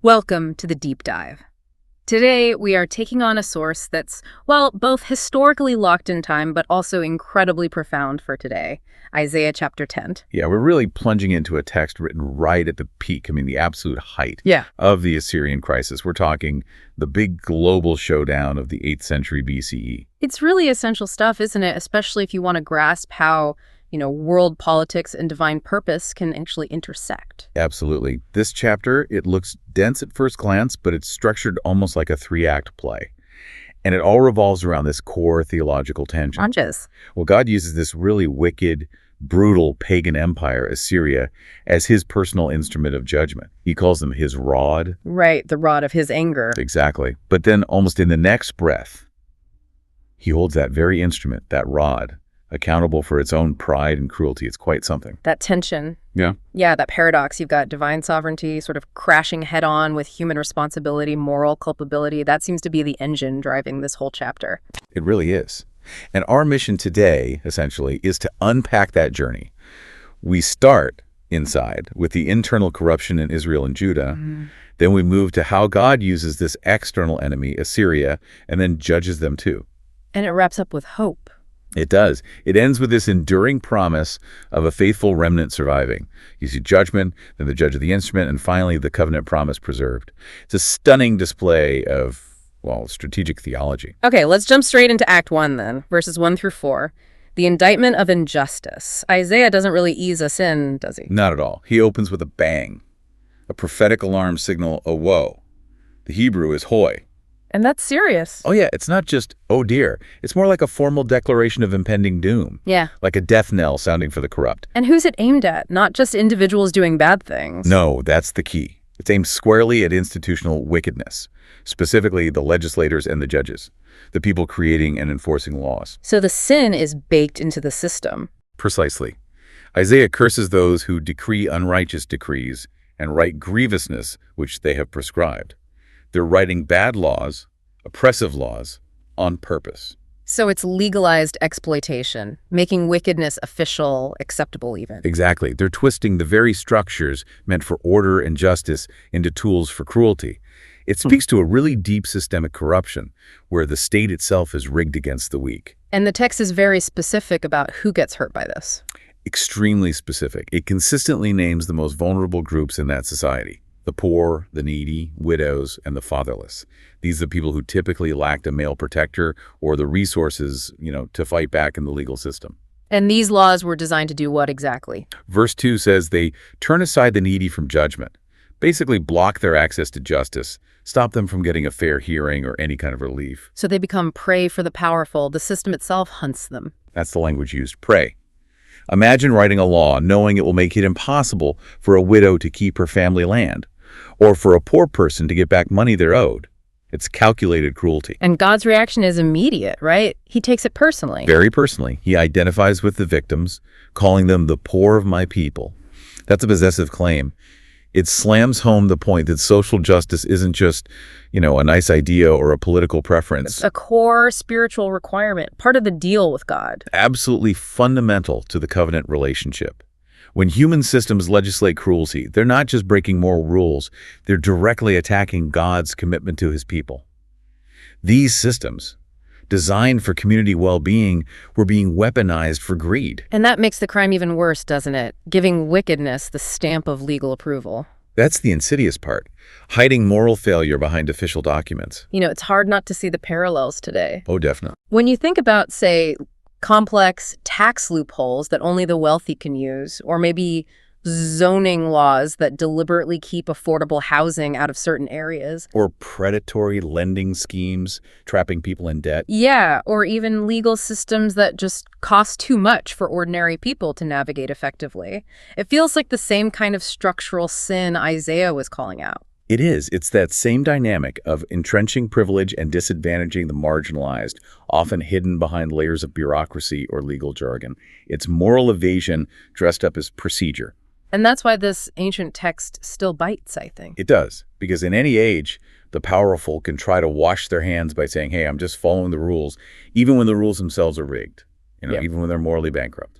Welcome to the Deep Dive. Today, we are taking on a source that's, well, both historically locked in time, but also incredibly profound for today, Isaiah chapter 10. Yeah, we're really plunging into a text written right at the peak, the absolute height of the Assyrian crisis. We're talking the big global showdown of the 8th century BCE. It's really essential stuff, isn't it? Especially if you want to grasp how world politics and divine purpose can actually intersect. Absolutely. This chapter, it looks dense at first glance, but it's structured almost like a 3-act play. And it all revolves around this core theological tension. Launches. Well, God uses this really wicked, brutal pagan empire, Assyria, as his personal instrument of judgment. He calls them his rod. Right, the rod of his anger. Exactly. But then almost in the next breath, he holds that very instrument, that rod, accountable for its own pride and cruelty. It's quite something. That tension. Yeah. Yeah, that paradox. You've got divine sovereignty sort of crashing head on with human responsibility, moral culpability. That seems to be the engine driving this whole chapter. It really is. And our mission today, essentially, is to unpack that journey. We start inside with the internal corruption in Israel and Judah. Then we move to how God uses this external enemy, Assyria, and then judges them too. And it wraps up with hope. It does. It ends with this enduring promise of a faithful remnant surviving. You see judgment, then the judge of the instrument, and finally the covenant promise preserved. It's a stunning display of, well, strategic theology. Okay, let's jump straight into Act 1 then, verses 1 through 4. The indictment of injustice. Isaiah doesn't really ease us in, does he? Not at all. He opens with a bang, a prophetic alarm signal, a woe. The Hebrew is hoi. And that's serious. Oh, yeah. It's not just, oh, dear. It's more like a formal declaration of impending doom. Yeah. Like a death knell sounding for the corrupt. And who's it aimed at? Not just individuals doing bad things. No, that's the key. It's aimed squarely at institutional wickedness, specifically the legislators and the judges, the people creating and enforcing laws. So the sin is baked into the system. Precisely. Isaiah curses those who decree unrighteous decrees and write grievousness which they have prescribed. They're writing bad laws, oppressive laws, on purpose. So it's legalized exploitation, making wickedness official, acceptable even. Exactly. They're twisting the very structures meant for order and justice into tools for cruelty. It speaks to a really deep systemic corruption where the state itself is rigged against the weak. And the text is very specific about who gets hurt by this. Extremely specific. It consistently names the most vulnerable groups in that society. The poor, the needy, widows, and the fatherless. These are the people who typically lacked a male protector or the resources, to fight back in the legal system. And these laws were designed to do what exactly? Verse 2 says they turn aside the needy from judgment, basically block their access to justice, stop them from getting a fair hearing or any kind of relief. So they become prey for the powerful. The system itself hunts them. That's the language used, prey. Imagine writing a law knowing it will make it impossible for a widow to keep her family land, or for a poor person to get back money they're owed. It's calculated cruelty. And God's reaction is immediate, right? He takes it personally. Very personally. He identifies with the victims, calling them the poor of my people. That's a possessive claim. It slams home the point that social justice isn't just, a nice idea or a political preference. It's a core spiritual requirement, part of the deal with God. Absolutely fundamental to the covenant relationship. When human systems legislate cruelty, they're not just breaking moral rules, they're directly attacking God's commitment to his people. These systems, designed for community well-being, were being weaponized for greed. And that makes the crime even worse, doesn't it? Giving wickedness the stamp of legal approval. That's the insidious part, hiding moral failure behind official documents. It's hard not to see the parallels today. Oh, definitely. When you think about, say, complex tax loopholes that only the wealthy can use, or maybe zoning laws that deliberately keep affordable housing out of certain areas. Or predatory lending schemes trapping people in debt. Yeah, or even legal systems that just cost too much for ordinary people to navigate effectively. It feels like the same kind of structural sin Isaiah was calling out. It is. It's that same dynamic of entrenching privilege and disadvantaging the marginalized, often hidden behind layers of bureaucracy or legal jargon. It's moral evasion dressed up as procedure. And that's why this ancient text still bites, I think. It does, because in any age, the powerful can try to wash their hands by saying, hey, I'm just following the rules, even when the rules themselves are rigged, even when they're morally bankrupt.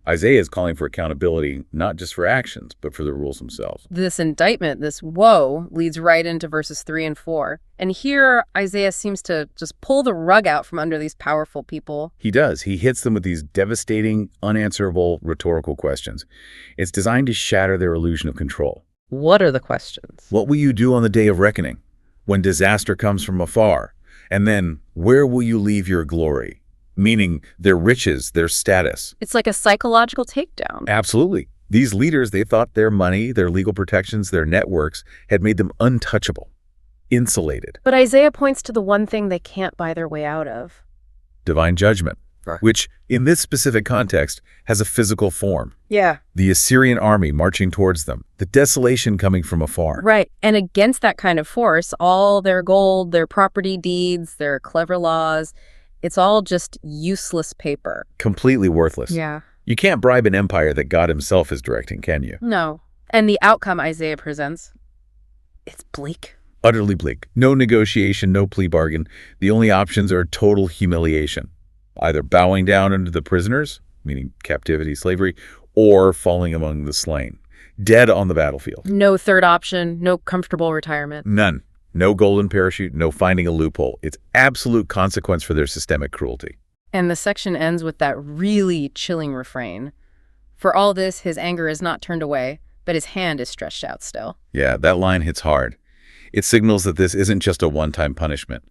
Isaiah is calling for accountability, not just for actions, but for the rules themselves. This indictment, this woe, leads right into verses 3 and 4. And here, Isaiah seems to just pull the rug out from under these powerful people. He does. He hits them with these devastating, unanswerable rhetorical questions. It's designed to shatter their illusion of control. What are the questions? What will you do on the day of reckoning, when disaster comes from afar? And then, where will you leave your glory? Meaning their riches, their status. It's like a psychological takedown. Absolutely. These leaders, they thought their money, their legal protections, their networks had made them untouchable, insulated. But Isaiah points to the one thing they can't buy their way out of. Divine judgment, Right. which in this specific context has a physical form. Yeah. The Assyrian army marching towards them, the desolation coming from afar. Right. And against that kind of force, all their gold, their property deeds, their clever laws, it's all just useless paper. Completely worthless. Yeah. You can't bribe an empire that God himself is directing, can you? No. And the outcome Isaiah presents, it's bleak. Utterly bleak. No negotiation, no plea bargain. The only options are total humiliation. Either bowing down under the prisoners, meaning captivity, slavery, or falling among the slain. Dead on the battlefield. No third option, no comfortable retirement. None. No golden parachute, no finding a loophole. It's absolute consequence for their systemic cruelty. And the section ends with that really chilling refrain. For all this, his anger is not turned away, but his hand is stretched out still. Yeah, that line hits hard. It signals that this isn't just a one-time punishment.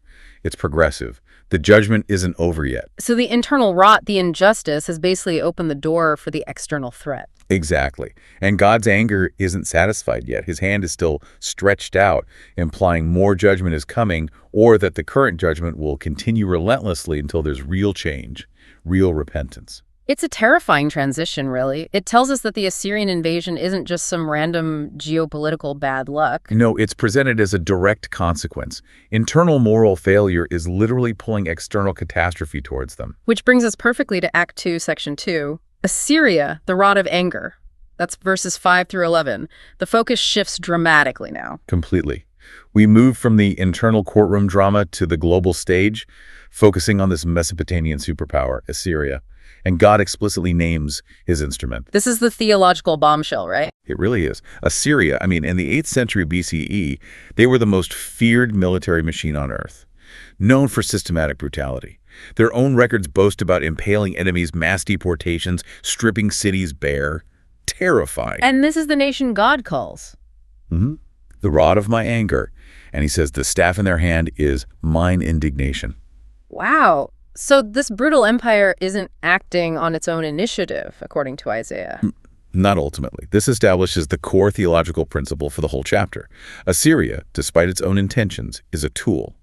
It's progressive. The judgment isn't over yet. So the internal rot, the injustice, has basically opened the door for the external threat. Exactly. And God's anger isn't satisfied yet. His hand is still stretched out, implying more judgment is coming, or that the current judgment will continue relentlessly until there's real change, real repentance. It's a terrifying transition, really. It tells us that the Assyrian invasion isn't just some random geopolitical bad luck. No, it's presented as a direct consequence. Internal moral failure is literally pulling external catastrophe towards them. Which brings us perfectly to Act 2, Section 2. Assyria, the rod of anger. That's verses 5 through 11. The focus shifts dramatically now. Completely. We move from the internal courtroom drama to the global stage, focusing on this Mesopotamian superpower, Assyria. And God explicitly names his instrument. This is the theological bombshell, right? It really is. Assyria, in the 8th century BCE, they were the most feared military machine on earth, known for systematic brutality. Their own records boast about impaling enemies, mass deportations, stripping cities bare. Terrifying. And this is the nation God calls. The rod of my anger. And he says the staff in their hand is mine indignation. Wow. So this brutal empire isn't acting on its own initiative, according to Isaiah. Not ultimately. This establishes the core theological principle for the whole chapter. Assyria, despite its own intentions, is a tool,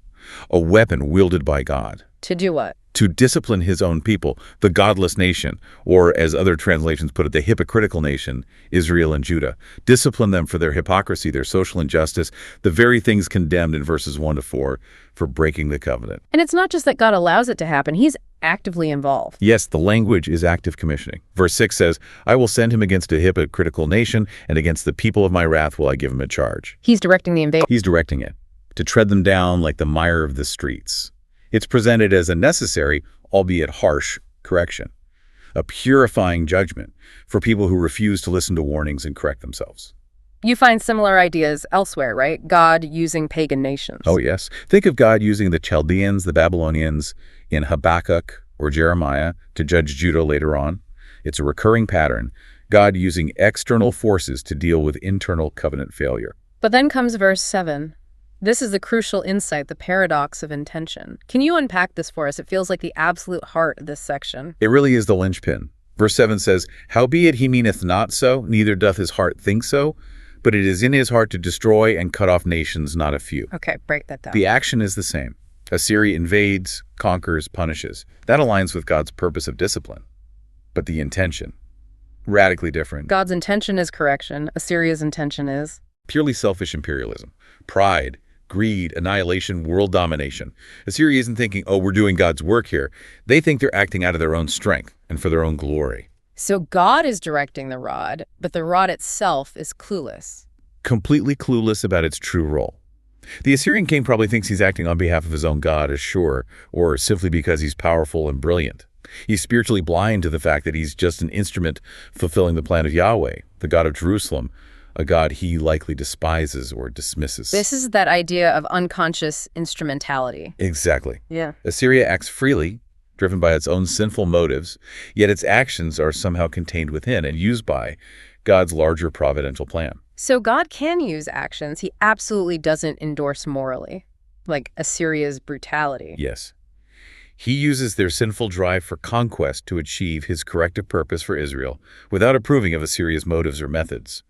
a weapon wielded by God. To do what? To discipline his own people, the godless nation, or as other translations put it, the hypocritical nation, Israel and Judah. Discipline them for their hypocrisy, their social injustice, the very things condemned in verses 1 to 4 for breaking the covenant. And it's not just that God allows it to happen. He's actively involved. Yes, the language is active commissioning. Verse 6 says, I will send him against a hypocritical nation, and against the people of my wrath will I give him a charge. He's directing the invasion. He's directing it, to tread them down like the mire of the streets. It's presented as a necessary, albeit harsh, correction, a purifying judgment for people who refuse to listen to warnings and correct themselves. You find similar ideas elsewhere, right? God using pagan nations. Oh, yes. Think of God using the Chaldeans, the Babylonians, in Habakkuk or Jeremiah to judge Judah later on. It's a recurring pattern, God using external forces to deal with internal covenant failure. But then comes verse 7. This is the crucial insight, the paradox of intention. Can you unpack this for us? It feels like the absolute heart of this section. It really is the linchpin. Verse 7 says, Howbeit he meaneth not so, neither doth his heart think so, but it is in his heart to destroy and cut off nations, not a few. Okay, break that down. The action is the same. Assyria invades, conquers, punishes. That aligns with God's purpose of discipline. But the intention, radically different. God's intention is correction. Assyria's intention is Purely selfish imperialism, pride, greed, annihilation, world domination. Assyria isn't thinking, oh, we're doing God's work here. They think they're acting out of their own strength and for their own glory. So God is directing the rod, but the rod itself is clueless. Completely clueless about its true role. The Assyrian king probably thinks he's acting on behalf of his own God, Ashur, or simply because he's powerful and brilliant. He's spiritually blind to the fact that he's just an instrument fulfilling the plan of Yahweh, the God of Jerusalem, a God he likely despises or dismisses. This is that idea of unconscious instrumentality. Exactly. Yeah. Assyria acts freely, driven by its own sinful motives, yet its actions are somehow contained within and used by God's larger providential plan. So God can use actions he absolutely doesn't endorse morally, like Assyria's brutality. Yes. He uses their sinful drive for conquest to achieve his corrective purpose for Israel without approving of Assyria's motives or methods.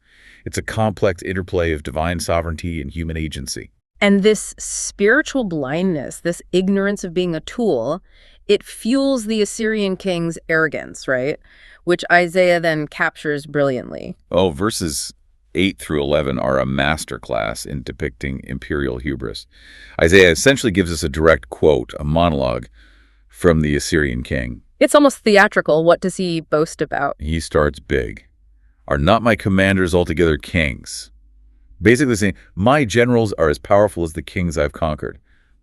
It's a complex interplay of divine sovereignty and human agency. And this spiritual blindness, this ignorance of being a tool, it fuels the Assyrian king's arrogance, right? Which Isaiah then captures brilliantly. Oh, verses 8 through 11 are a masterclass in depicting imperial hubris. Isaiah essentially gives us a direct quote, a monologue from the Assyrian king. It's almost theatrical. What does he boast about? He starts big. Are not my commanders altogether kings? Basically saying, my generals are as powerful as the kings I've conquered.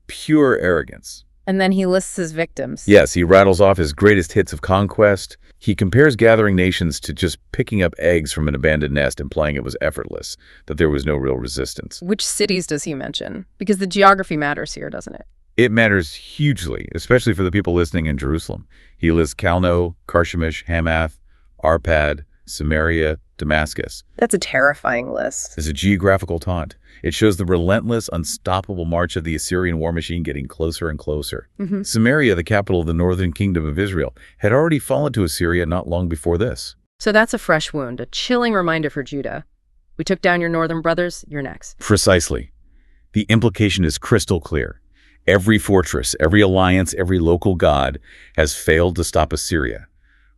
Pure arrogance. And then he lists his victims. Yes, he rattles off his greatest hits of conquest. He compares gathering nations to just picking up eggs from an abandoned nest, implying it was effortless, that there was no real resistance. Which cities does he mention? Because the geography matters here, doesn't it? It matters hugely, especially for the people listening in Jerusalem. He lists Calno, Carchemish, Hamath, Arpad, Samaria, Damascus. That's a terrifying list. As a geographical taunt. It shows the relentless, unstoppable march of the Assyrian war machine getting closer and closer. Samaria, the capital of the northern kingdom of Israel, had already fallen to Assyria not long before this. So that's a fresh wound, a chilling reminder for Judah. We took down your northern brothers, you're next. Precisely. The implication is crystal clear. Every fortress, every alliance, every local god has failed to stop Assyria.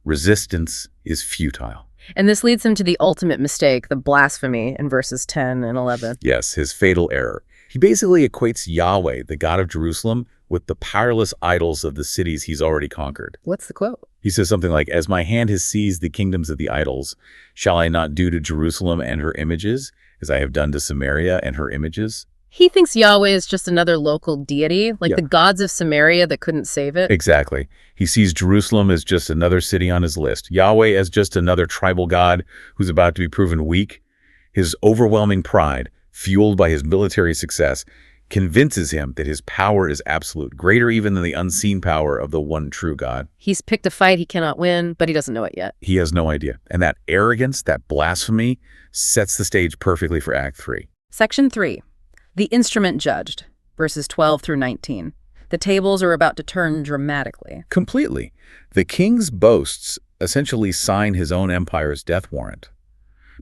Resistance is futile. And this leads him to the ultimate mistake, the blasphemy in verses 10 and 11. Yes, his fatal error. He basically equates Yahweh, the God of Jerusalem, with the powerless idols of the cities he's already conquered. What's the quote? He says something like, as my hand has seized the kingdoms of the idols, shall I not do to Jerusalem and her images, as I have done to Samaria and her images? He thinks Yahweh is just another local deity, like the gods of Samaria that couldn't save it. Exactly. He sees Jerusalem as just another city on his list, Yahweh as just another tribal god who's about to be proven weak. His overwhelming pride, fueled by his military success, convinces him that his power is absolute, greater even than the unseen power of the one true God. He's picked a fight he cannot win, but he doesn't know it yet. He has no idea. And that arrogance, that blasphemy, sets the stage perfectly for Act 3. Section 3. The instrument judged, verses 12 through 19. The tables are about to turn dramatically. Completely. The king's boasts essentially sign his own empire's death warrant.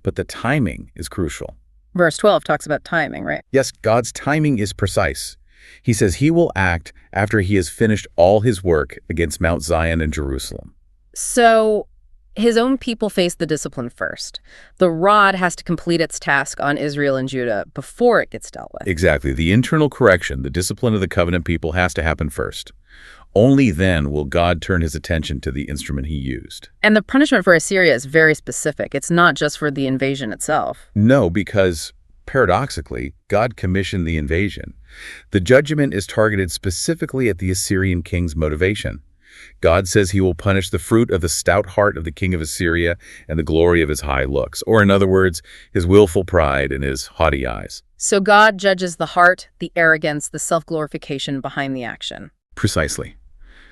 But the timing is crucial. Verse 12 talks about timing, right? Yes, God's timing is precise. He says he will act after he has finished all his work against Mount Zion and Jerusalem. So his own people face the discipline first. The rod has to complete its task on Israel and Judah before it gets dealt with. Exactly. The internal correction, the discipline of the covenant people has to happen first. Only then will God turn his attention to the instrument he used. And the punishment for Assyria is very specific. It's not just for the invasion itself. No, because paradoxically, God commissioned the invasion. The judgment is targeted specifically at the Assyrian king's motivation. God says he will punish the fruit of the stout heart of the king of Assyria and the glory of his high looks, or in other words, his willful pride and his haughty eyes. So God judges the heart, the arrogance, the self-glorification behind the action. Precisely.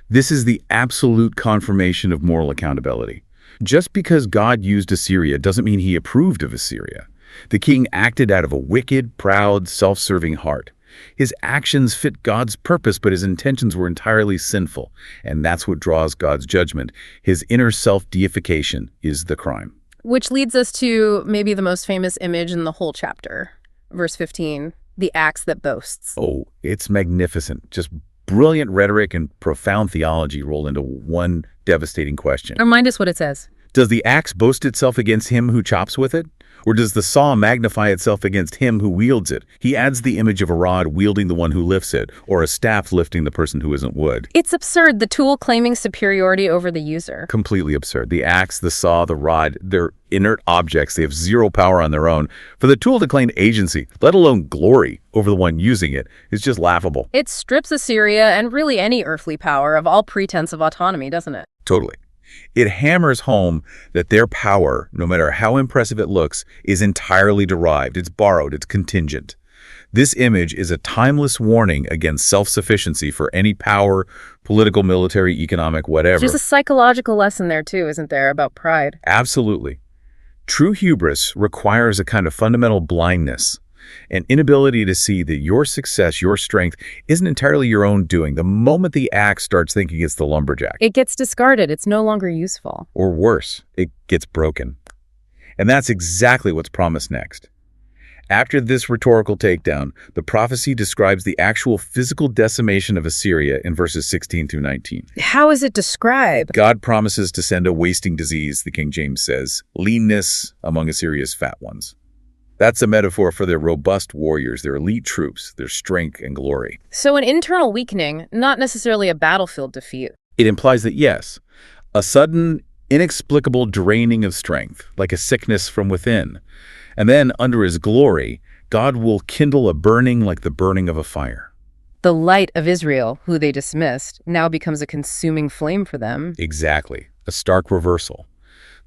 This is the absolute confirmation of moral accountability. Just because God used Assyria doesn't mean he approved of Assyria. The king acted out of a wicked, proud, self-serving heart. His actions fit God's purpose, but his intentions were entirely sinful, and that's what draws God's judgment. His inner self-deification is the crime. Which leads us to maybe the most famous image in the whole chapter. Verse 15, the axe that boasts. Oh, it's magnificent. Just brilliant rhetoric and profound theology rolled into one devastating question. Remind us what it says. Does the axe boast itself against him who chops with it? Or does the saw magnify itself against him who wields it? He adds the image of a rod wielding the one who lifts it, or a staff lifting the person who isn't wood. It's absurd, the tool claiming superiority over the user. Completely absurd. The axe, the saw, the rod, they're inert objects. They have zero power on their own. For the tool to claim agency, let alone glory, over the one using it, is just laughable. It strips Assyria and really any earthly power of all pretense of autonomy, doesn't it? Totally. It hammers home that their power, no matter how impressive it looks, is entirely derived. It's borrowed. It's contingent. This image is a timeless warning against self-sufficiency for any power, political, military, economic, whatever. There's a psychological lesson there, too, isn't there, about pride? Absolutely. True hubris requires a kind of fundamental blindness, an inability to see that your success, your strength, isn't entirely your own doing. The moment the axe starts thinking it's the lumberjack. It gets discarded. It's no longer useful. Or worse, it gets broken. And that's exactly what's promised next. After this rhetorical takedown, the prophecy describes the actual physical decimation of Assyria in verses 16 through 19. How is it described? God promises to send a wasting disease, the King James says, leanness among Assyria's fat ones. That's a metaphor for their robust warriors, their elite troops, their strength and glory. So an internal weakening, not necessarily a battlefield defeat. It implies that, yes, a sudden, inexplicable draining of strength, like a sickness from within. And then, under his glory, God will kindle a burning like the burning of a fire. The light of Israel, who they dismissed, now becomes a consuming flame for them. Exactly. A stark reversal.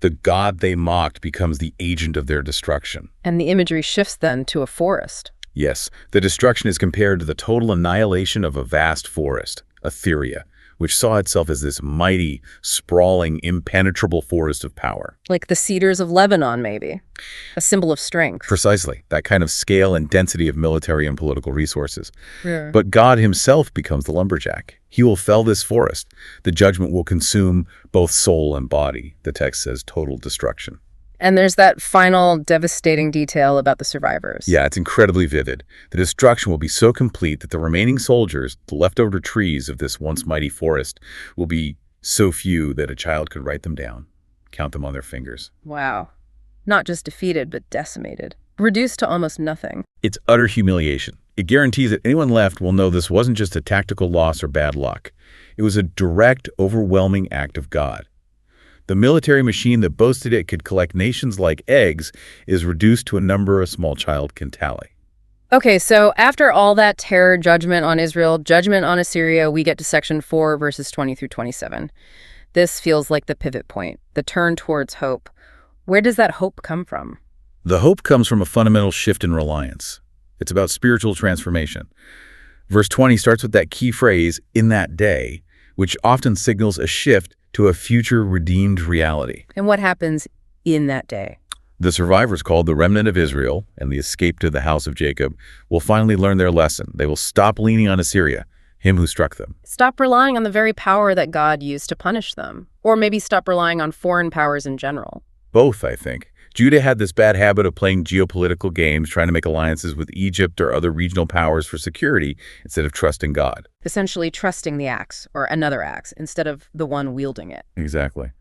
The God they mocked becomes the agent of their destruction. And the imagery shifts then to a forest. Yes, the destruction is compared to the total annihilation of a vast forest, Assyria, which saw itself as this mighty, sprawling, impenetrable forest of power. Like the cedars of Lebanon, maybe. A symbol of strength. Precisely, that kind of scale and density of military and political resources. Yeah. But God himself becomes the lumberjack. He will fell this forest. The judgment will consume both soul and body. The text says total destruction. And there's that final devastating detail about the survivors. Yeah, it's incredibly vivid. The destruction will be so complete that the remaining soldiers, the leftover trees of this once mighty forest, will be so few that a child could write them down, count them on their fingers. Wow. Not just defeated, but decimated. Reduced to almost nothing. It's utter humiliation. It guarantees that anyone left will know this wasn't just a tactical loss or bad luck. It was a direct, overwhelming act of God. The military machine that boasted it could collect nations like eggs is reduced to a number a small child can tally. Okay, so after all that terror, judgment on Israel, judgment on Assyria, we get to section 4, verses 20 through 27. This feels like the pivot point, the turn towards hope. Where does that hope come from? The hope comes from a fundamental shift in reliance. It's about spiritual transformation. Verse 20 starts with that key phrase, in that day, which often signals a shift to a future redeemed reality. And what happens in that day? The survivors, called the Remnant of Israel and the escape to the house of Jacob, will finally learn their lesson. They will stop leaning on Assyria, him who struck them. Stop relying on the very power that God used to punish them. Or maybe stop relying on foreign powers in general. Both, I think. Judah had this bad habit of playing geopolitical games, trying to make alliances with Egypt or other regional powers for security instead of trusting God. Essentially trusting the axe, or another axe, instead of the one wielding it. Exactly.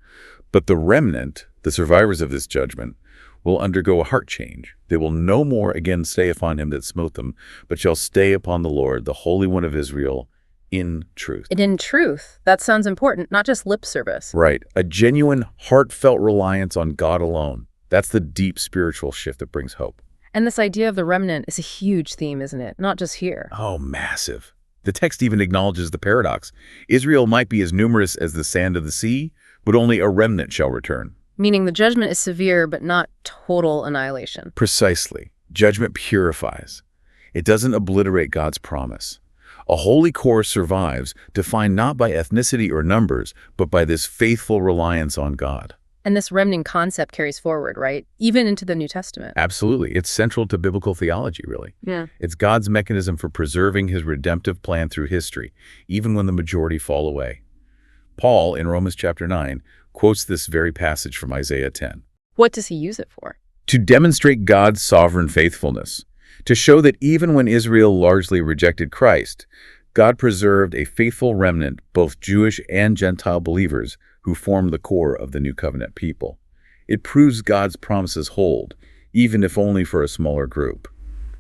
But the remnant, the survivors of this judgment, will undergo a heart change. They will no more again stay upon him that smote them, but shall stay upon the Lord, the Holy One of Israel, in truth. And in truth, that sounds important, not just lip service. Right. A genuine, heartfelt reliance on God alone. That's the deep spiritual shift that brings hope. And this idea of the remnant is a huge theme, isn't it? Not just here. Oh, massive. The text even acknowledges the paradox. Israel might be as numerous as the sand of the sea, but only a remnant shall return. Meaning the judgment is severe, but not total annihilation. Precisely. Judgment purifies. It doesn't obliterate God's promise. A holy core survives, defined not by ethnicity or numbers, but by this faithful reliance on God. And this remnant concept carries forward, right? Even into the New Testament. Absolutely. It's central to biblical theology, really. Yeah. It's God's mechanism for preserving his redemptive plan through history, even when the majority fall away. Paul, in Romans chapter 9, quotes this very passage from Isaiah 10. What does he use it for? To demonstrate God's sovereign faithfulness, to show that even when Israel largely rejected Christ, God preserved a faithful remnant, both Jewish and Gentile believers, who form the core of the New Covenant people. It proves God's promises hold, even if only for a smaller group.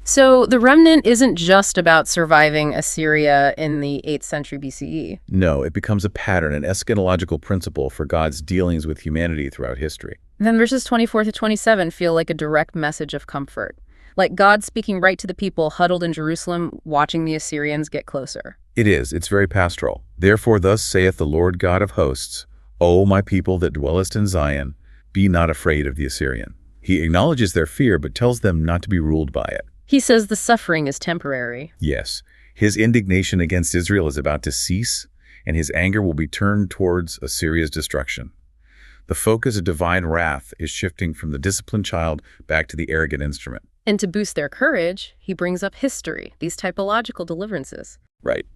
So the remnant isn't just about surviving Assyria in the 8th century BCE. No, it becomes a pattern, an eschatological principle for God's dealings with humanity throughout history. Then verses 24 to 27 feel like a direct message of comfort. Like God speaking right to the people huddled in Jerusalem, watching the Assyrians get closer. It is. It's very pastoral. Therefore, thus saith the Lord God of hosts, "O my people that dwellest in Zion, be not afraid of the Assyrian." He acknowledges their fear, but tells them not to be ruled by it. He says the suffering is temporary. Yes, his indignation against Israel is about to cease, and his anger will be turned towards Assyria's destruction. The focus of divine wrath is shifting from the disciplined child back to the arrogant instrument. And to boost their courage, he brings up history, these typological deliverances. Right.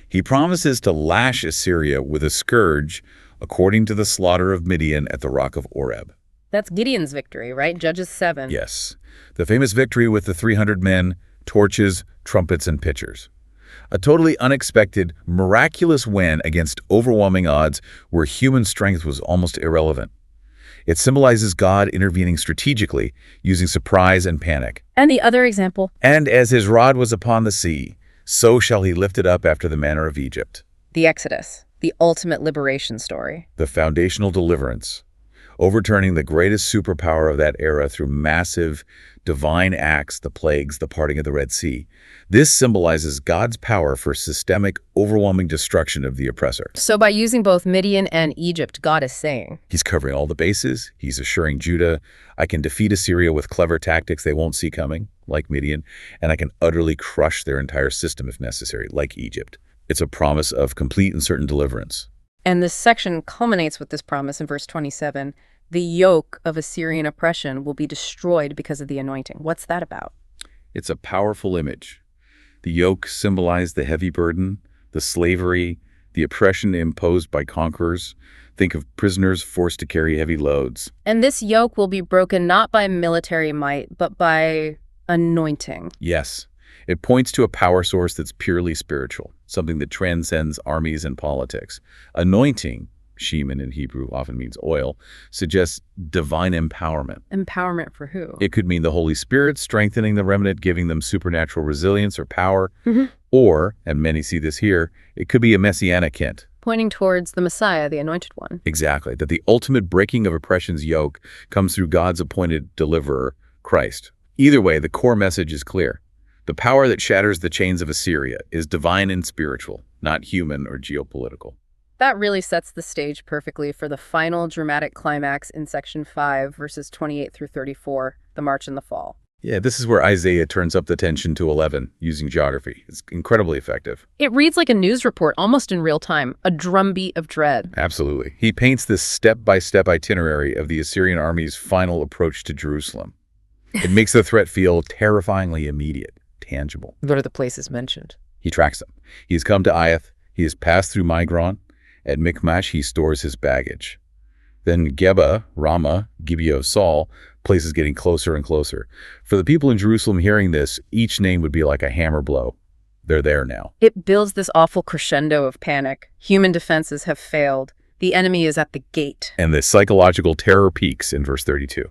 He promises to lash Assyria with a scourge according to the slaughter of Midian at the rock of Oreb. That's Gideon's victory, right? Judges 7. Yes, the famous victory with the 300 men, torches, trumpets, and pitchers. A totally unexpected, miraculous win against overwhelming odds where human strength was almost irrelevant. It symbolizes God intervening strategically, using surprise and panic. And the other example? "And as his rod was upon the sea, so shall he lift it up after the manner of Egypt." The Exodus, the ultimate liberation story. The foundational deliverance, overturning the greatest superpower of that era through massive, divine acts, the plagues, the parting of the Red Sea. This symbolizes God's power for systemic, overwhelming destruction of the oppressor. So by using both Midian and Egypt, God is saying, He's covering all the bases. He's assuring Judah, "I can defeat Assyria with clever tactics they won't see coming, like Midian, and I can utterly crush their entire system if necessary, like Egypt." It's a promise of complete and certain deliverance. And this section culminates with this promise in verse 27. The yoke of Assyrian oppression will be destroyed because of the anointing. What's that about? It's a powerful image. The yoke symbolized the heavy burden, the slavery, the oppression imposed by conquerors. Think of prisoners forced to carry heavy loads. And this yoke will be broken not by military might, but by anointing. Yes, it points to a power source that's purely spiritual, something that transcends armies and politics. Anointing, shemen in Hebrew often means oil, suggests divine empowerment. Empowerment for who? It could mean the Holy Spirit strengthening the remnant, giving them supernatural resilience or power. Or, and many see this here, it could be a messianic hint. Pointing towards the Messiah, the anointed one. Exactly, that the ultimate breaking of oppression's yoke comes through God's appointed deliverer, Christ. Either way, the core message is clear. The power that shatters the chains of Assyria is divine and spiritual, not human or geopolitical. That really sets the stage perfectly for the final dramatic climax in section 5, verses 28 through 34, the march in the fall. Yeah, this is where Isaiah turns up the tension to 11 using geography. It's incredibly effective. It reads like a news report, almost in real time, a drumbeat of dread. Absolutely. He paints this step-by-step itinerary of the Assyrian army's final approach to Jerusalem. It makes the threat feel terrifyingly immediate, tangible. What are the places mentioned? He tracks them. He has come to Iath. He has passed through Migron. At Michmash, he stores his baggage. Then Geba, Ramah, Gibeah of Saul, places getting closer and closer. For the people in Jerusalem hearing this, each name would be like a hammer blow. They're there now. It builds this awful crescendo of panic. Human defenses have failed. The enemy is at the gate. And the psychological terror peaks in verse 32.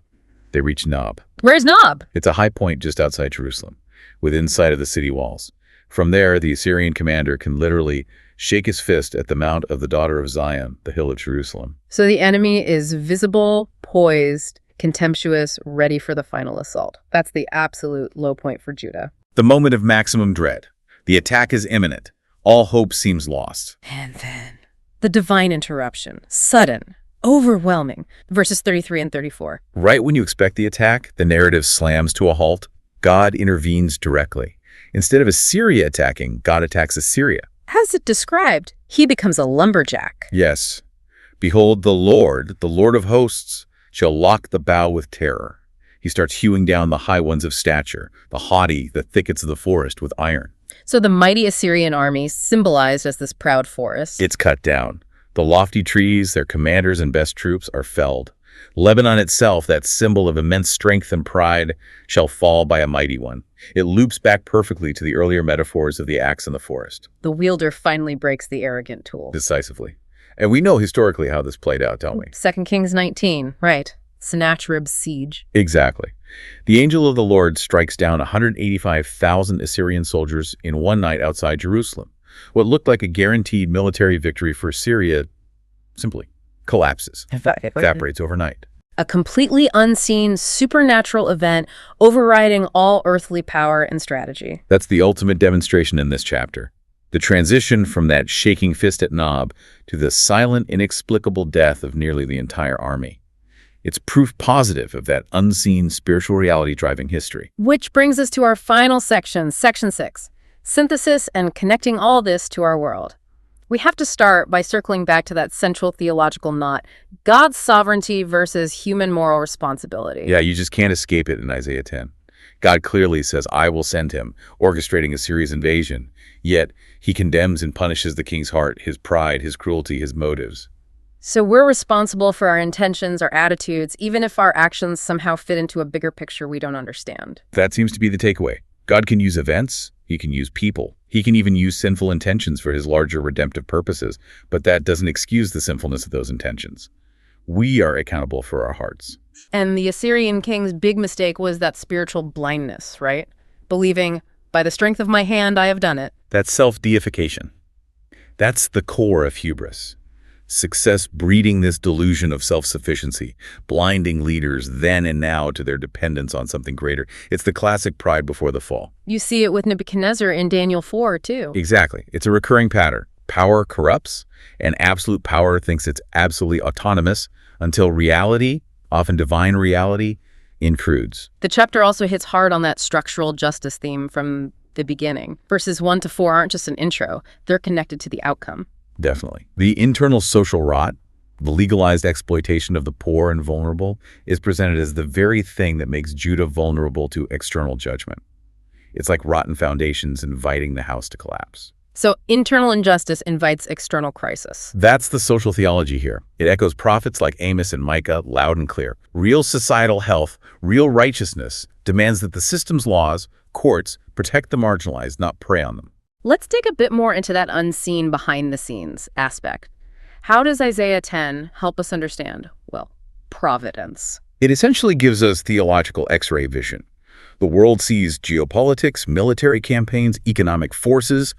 They reach Nob. Where's Nob? It's a high point just outside Jerusalem, within sight of the city walls. From there, the Assyrian commander can literally shake his fist at the mount of the daughter of Zion, the hill of Jerusalem. So the enemy is visible, poised, contemptuous, ready for the final assault. That's the absolute low point for Judah. The moment of maximum dread. The attack is imminent. All hope seems lost. And then the divine interruption. Sudden, overwhelming. Verses 33 and 34. Right when you expect the attack, the narrative slams to a halt. God intervenes directly. Instead of Assyria attacking, God attacks Assyria. As it described, he becomes a lumberjack. Yes. Behold, the Lord of hosts, shall lock the bough with terror. He starts hewing down the high ones of stature, the haughty, the thickets of the forest with iron. So the mighty Assyrian army, symbolized as this proud forest, It's cut down. The lofty trees, their commanders and best troops, are felled. Lebanon itself, that symbol of immense strength and pride, shall fall by a mighty one. It loops back perfectly to the earlier metaphors of the axe in the forest. the wielder finally breaks the arrogant tool. Decisively. And we know historically how this played out, don't we? 2 Kings 19, right. Sennacherib's siege. Exactly. The angel of the Lord strikes down 185,000 Assyrian soldiers in one night outside Jerusalem. What looked like a guaranteed military victory for Syria simply collapses, evaporates overnight. A completely unseen supernatural event overriding all earthly power and strategy. That's the ultimate demonstration in this chapter. The transition from that shaking fist at Nob to the silent, inexplicable death of nearly the entire army. It's proof positive of that unseen spiritual reality driving history. Which brings us to our final section, Section 6, synthesis and connecting all this to our world. We have to start by circling back to that central theological knot, God's sovereignty versus human moral responsibility. Yeah, you just can't escape it in Isaiah 10. God clearly says, I will send him, orchestrating Assyria's invasion. Yet, he condemns and punishes the king's heart, his pride, his cruelty, his motives. So we're responsible for our intentions, our attitudes, even if our actions somehow fit into a bigger picture we don't understand. That seems to be the takeaway. God can use events, he can use people, he can even use sinful intentions for his larger redemptive purposes, but that doesn't excuse the sinfulness of those intentions. We are accountable for our hearts. And the Assyrian king's big mistake was that spiritual blindness, right? Believing, by the strength of my hand, I have done it. That's self-deification. That's the core of hubris. Success breeding this delusion of self-sufficiency, blinding leaders then and now to their dependence on something greater. It's the classic pride before the fall. You see it with Nebuchadnezzar in Daniel 4, too. Exactly. It's a recurring pattern. Power corrupts, and absolute power thinks it's absolutely autonomous until reality, often divine reality, intrudes. The chapter also hits hard on that structural justice theme from the beginning. Verses 1 to 4 aren't just an intro. They're connected to the outcome. Definitely. The internal social rot, the legalized exploitation of the poor and vulnerable, is presented as the very thing that makes Judah vulnerable to external judgment. It's like rotten foundations inviting the house to collapse. So internal injustice invites external crisis. That's the social theology here. It echoes prophets like Amos and Micah loud and clear. Real societal health, real righteousness demands that the system's laws, courts, protect the marginalized, not prey on them. Let's dig a bit more into that unseen behind-the-scenes aspect. How does Isaiah 10 help us understand, well, providence? It essentially gives us theological X-ray vision. The world sees geopolitics, military campaigns, economic forces.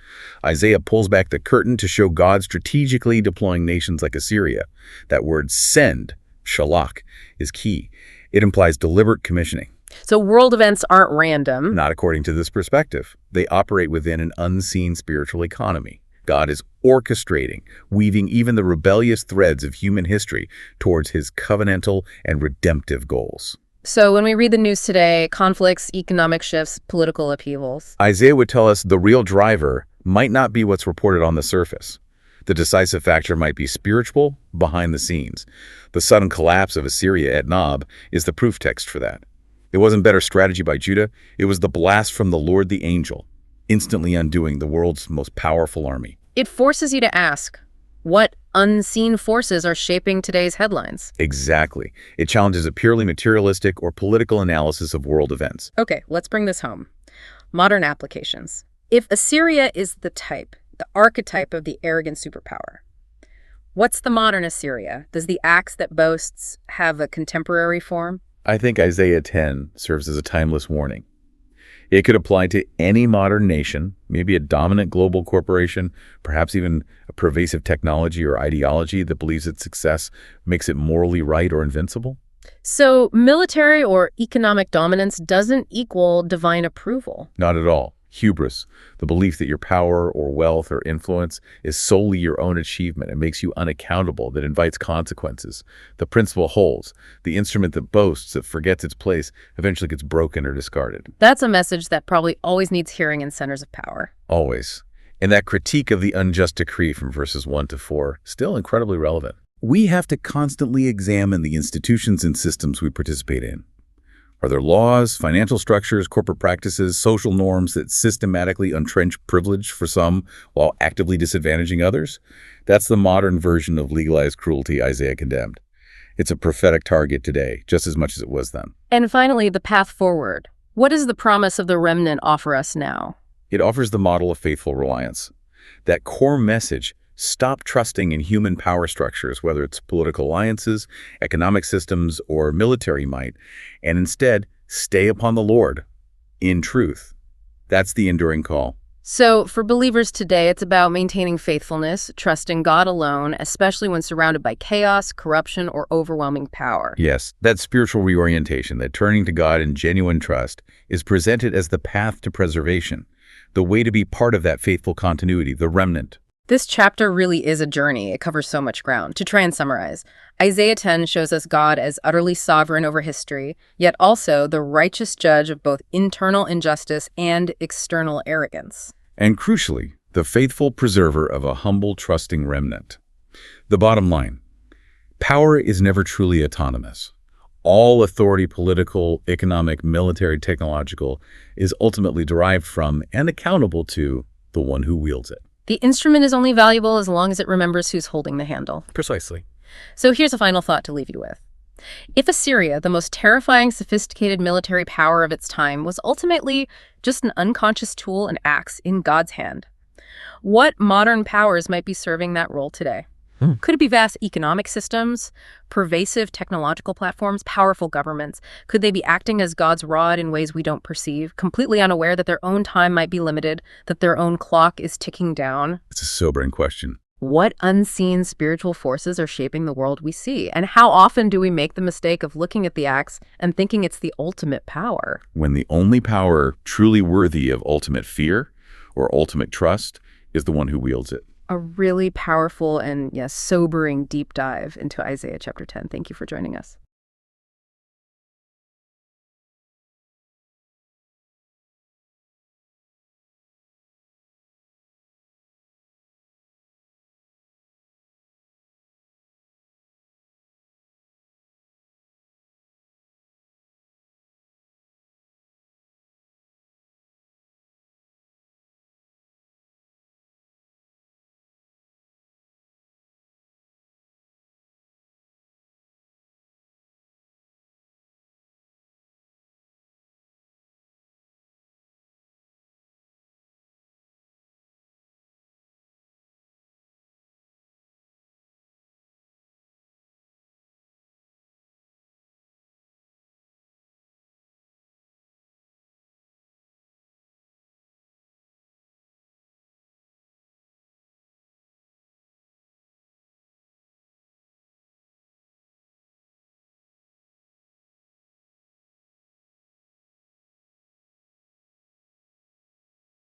Isaiah pulls back the curtain to show God strategically deploying nations like Assyria. That word send, shalach, is key. It implies deliberate commissioning. So world events aren't random. Not according to this perspective. They operate within an unseen spiritual economy. God is orchestrating, weaving even the rebellious threads of human history towards his covenantal and redemptive goals. So when we read the news today, conflicts, economic shifts, political upheavals. Isaiah would tell us the real driver might not be what's reported on the surface. The decisive factor might be spiritual, behind the scenes. The sudden collapse of Assyria at Nob is the proof text for that. It wasn't better strategy by Judah, it was the blast from the Lord the angel, instantly undoing the world's most powerful army. It forces you to ask, what unseen forces are shaping today's headlines? Exactly. It challenges a purely materialistic or political analysis of world events. Okay, let's bring this home. Modern applications. If Assyria is the type, the archetype of the arrogant superpower, what's the modern Assyria? Does the axe that boasts have a contemporary form? I think Isaiah 10 serves as a timeless warning. It could apply to any modern nation, maybe a dominant global corporation, perhaps even a pervasive technology or ideology that believes its success makes it morally right or invincible. So military or economic dominance doesn't equal divine approval. Not at all. Hubris, the belief that your power or wealth or influence is solely your own achievement and makes you unaccountable, that invites consequences. The principle holds. The instrument that boasts, that forgets its place, eventually gets broken or discarded. That's a message that probably always needs hearing in centers of power. Always. And that critique of the unjust decree from verses 1 to 4, still incredibly relevant. We have to constantly examine the institutions and systems we participate in. Are there laws, financial structures, corporate practices, social norms that systematically entrench privilege for some while actively disadvantaging others? That's the modern version of legalized cruelty Isaiah condemned. It's a prophetic target today, just as much as it was then. And finally, the path forward. What does the promise of the remnant offer us now? It offers the model of faithful reliance. That core message, stop trusting in human power structures, whether it's political alliances, economic systems, or military might, and instead stay upon the Lord in truth. That's the enduring call. So for believers today, it's about maintaining faithfulness, trusting God alone, especially when surrounded by chaos, corruption, or overwhelming power. Yes, that spiritual reorientation, that turning to God in genuine trust, is presented as the path to preservation. the way to be part of that faithful continuity, the remnant. This chapter really is a journey. It covers so much ground. To try and summarize, Isaiah 10 shows us God as utterly sovereign over history, yet also the righteous judge of both internal injustice and external arrogance. And crucially, the faithful preserver of a humble, trusting remnant. The bottom line: power is never truly autonomous. All authority, political, economic, military, technological, is ultimately derived from and accountable to the one who wields it. The instrument is only valuable as long as it remembers who's holding the handle. Precisely. So here's a final thought to leave you with. If Assyria, the most terrifying, sophisticated military power of its time, was ultimately just an unconscious tool and axe in God's hand, what modern powers might be serving that role today? Could it be vast economic systems, pervasive technological platforms, powerful governments? Could they be acting as God's rod in ways we don't perceive, completely unaware that their own time might be limited, that their own clock is ticking down? It's a sobering question. What unseen spiritual forces are shaping the world we see? And how often do we make the mistake of looking at the axe and thinking it's the ultimate power? When the only power truly worthy of ultimate fear or ultimate trust is the one who wields it. A really powerful and, yes, sobering deep dive into Isaiah chapter 10. Thank you for joining us.